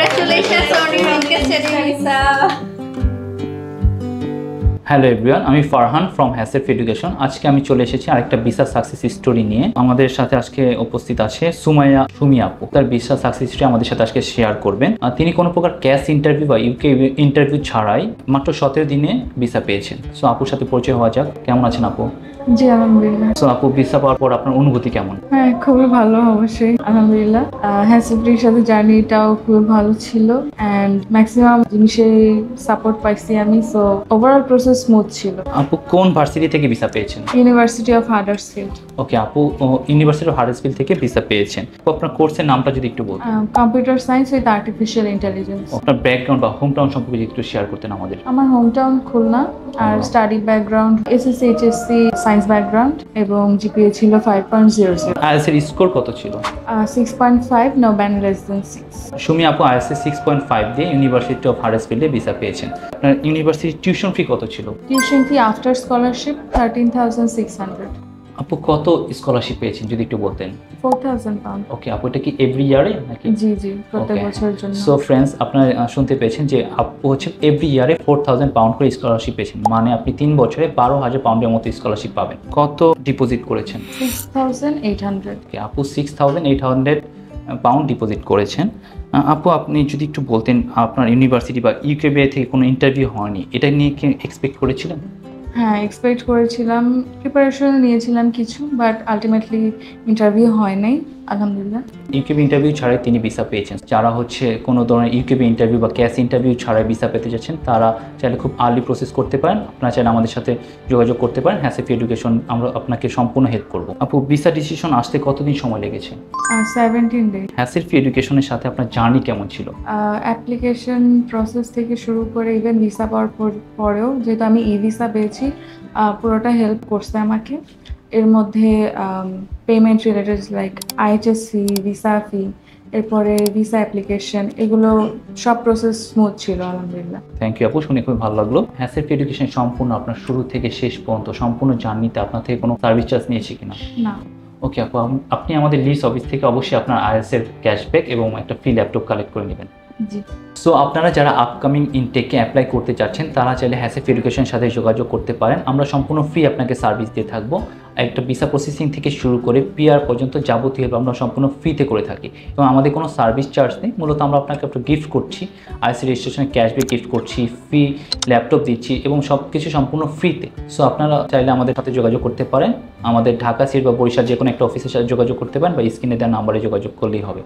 Congratulations on your Rocket Study visa. Hello everyone, আমি Farhan from হ্যাসেফ education. আজকে আমি চলে এসেছি আরেকটা ভিসা সাকসেস স্টোরি নিয়ে। আমাদের সাথে আজকে উপস্থিত আছে সুমি আপু। তার ভিসা সাকসেস স্টোরি আমাদের সাথে আজকে শেয়ার করবেন। তিনি কোনো প্রকার ক্যাশ ইন্টারভিউ বা ইউকে ইন্টারভিউ ছাড়াই মাত্র 17 দিনে ভিসা পেয়েছেন। সো আপুর সাথে পরিচয় হওয়া যাক। কেমন আছেন আপু? জি আলহামদুলিল্লাহ। সো আপু, ভিসা পাওয়ার পর আপনার অনুভূতি কেমন? হ্যাঁ, খুবই ভালো, অবশ্যই আলহামদুলিল্লাহ। হ্যাসেফের সাথে জার্নিটাও খুবই ভালো ছিল এন্ড ম্যাক্সিমাম জিনিসে সাপোর্ট পাইছি আমি। সো ওভারঅল প্রসেস স্মুথ ছিল। আপু কোন ভার্সিটি থেকে ভিসা পেয়েছেন? University of Huddersfield. ওকে আপু, ইউনিভার্সিটি অফ হাডার্সফিল্ড থেকে ভিসা পেয়েছেন। আপনার কোর্সের নামটা যদি একটু বলতেন। Computer science with artificial intelligence. আপনার ব্যাকগ্রাউন্ড বা হোম টাউন সম্পর্কে যদি একটু শেয়ার করতেন আমাদের। আমার হোম টাউন খুলনা, আর study background SSC HSC science background এবং জিপিএ ছিল 5.00। আইএলটিএস এর স্কোর কত ছিল? 6.5, no band less than 6। Sumi আপু আইএলটিএস 6.5 দিয়ে ইউনিভার্সিটি অফ হাডার্সফিল্ডে ভিসা পেয়েছেন। আপনার ইউনিভার্সিটির টিউশন ফি কত ছিল? Tuition fee after scholarship 13,600। আপু কত স্কলারশিপ পেয়েছেন যদি একটু বলতেন? 4,000 পাউন্ড। ওকে আপু, এটা কি এভরি ইয়ারে নাকি? জি জি, প্রত্যেক বছরের জন্য। সো ফ্রেন্ডস, আপনারা শুনতে পেয়েছেন যে আপু হচ্ছে এভরি ইয়ারে 4,000 পাউন্ড করে স্কলারশিপ পেয়েছেন। মানে আপনি 3 বছরে 12,000 পাউন্ডের মতো স্কলারশিপ পাবেন। কত ডিপোজিট করেছেন? 6,800। আপু 6,800 পাউন্ড ডিপোজিট করেছেন। আপু আপনি যদি একটু বলতেন, আপনার ইউনিভার্সিটি বা ইউকেবিআই থেকে কোনো ইন্টারভিউ হয়নি, এটা নিয়ে কি এক্সপেক্ট করেছিলেন? হ্যাঁ, এক্সপেক্ট করেছিলাম, প্রিপারেশন নিয়েছিলাম কিছু, বাট আলটিমেটলি ইন্টারভিউ হয় নাই আলহামদুলিল্লাহ। ইউকেবি ইন্টারভিউ ছাড়াই তিনি ভিসা পেয়েছেন। যারা হচ্ছে কোনো ধরনের ইউকেবি ইন্টারভিউ বা ক্যাশ ইন্টারভিউ ছাড়াই ভিসা পেতে যাচ্ছেন, তারা চাইলে খুব আর্লি প্রসেস করতে পারেন। আপনারা চাইলে আমাদের সাথে যোগাযোগ করতে পারেন। হ্যাসেফ এডুকেশন আমরা আপনাকে সম্পূর্ণ হেল্প করব। আপু ভিসা ডিসিশন আসতে কতদিন সময় লেগেছে? 17 ডে। হ্যাসেফ এডুকেশনের সাথে আপনার জার্নি কেমন ছিল? অ্যাপ্লিকেশন প্রসেস থেকে শুরু করে ইভেন ভিসা পাওয়ার পরেও, যেহেতু আমি ই ভিসা পেয়েছি, পুরোটা হেল্প করছে আমাকে। এর মধ্যে payment related like IHSC, visa fee, এরপরে ভিসা অ্যাপ্লিকেশন, এগুলো সব প্রসেস স্মুথ ছিল আলহামদুলিল্লাহ। থ্যাংক ইউ আপু, শুনে খুব ভালো লাগলো। হ্যাসেফ এডুকেশন সম্পূর্ণ আপনার শুরু থেকে শেষ পর্যন্ত সম্পূর্ণ জার্নিতে আপনার থেকে কোনো সার্ভিস চার্জ নিয়েছে কিনা? না। ওকে আপু, আপনি আমাদের লিস্ট অফিস থেকে অবশ্যই আপনার আইএলটিএস এর ক্যাশব্যাক এবং একটা ফ্রি ল্যাপটপ কালেক্ট করে নেবেন। জি। সো আপনারা যারা আপকামিং ইনটেকে অ্যাপ্লাই করতে চাচ্ছেন, তারা চাইলে হ্যাসেফ এডুকেশনের সাথে যোগাযোগ করতে পারেন। আমরা সম্পূর্ণ ফ্রি আপনাকে সার্ভিস দিয়ে থাকবো। একটা ভিসা প্রসেসিং থেকে শুরু করে পিআর পর্যন্ত যাবতীয় হেল্প আমরা সম্পূর্ণ ফ্রিতে করে থাকি এবং আমাদের কোনো সার্ভিস চার্জ নেই। মূলত আমরা আপনাকে একটা গিফট করছি, আইএলটিএস রেজিস্ট্রেশনে ক্যাশব্যাক গিফট করছি, ফ্রি ল্যাপটপ দিচ্ছি এবং সব কিছু সম্পূর্ণ ফ্রিতে। সো আপনারা চাইলে আমাদের সাথে যোগাযোগ করতে পারেন। আমাদের ঢাকা সিট বা বরিশাল যে কোনো একটা অফিসের সাথে যোগাযোগ করতে পারেন বা স্ক্রিনে দেওয়া নাম্বারে যোগাযোগ করলেই হবে।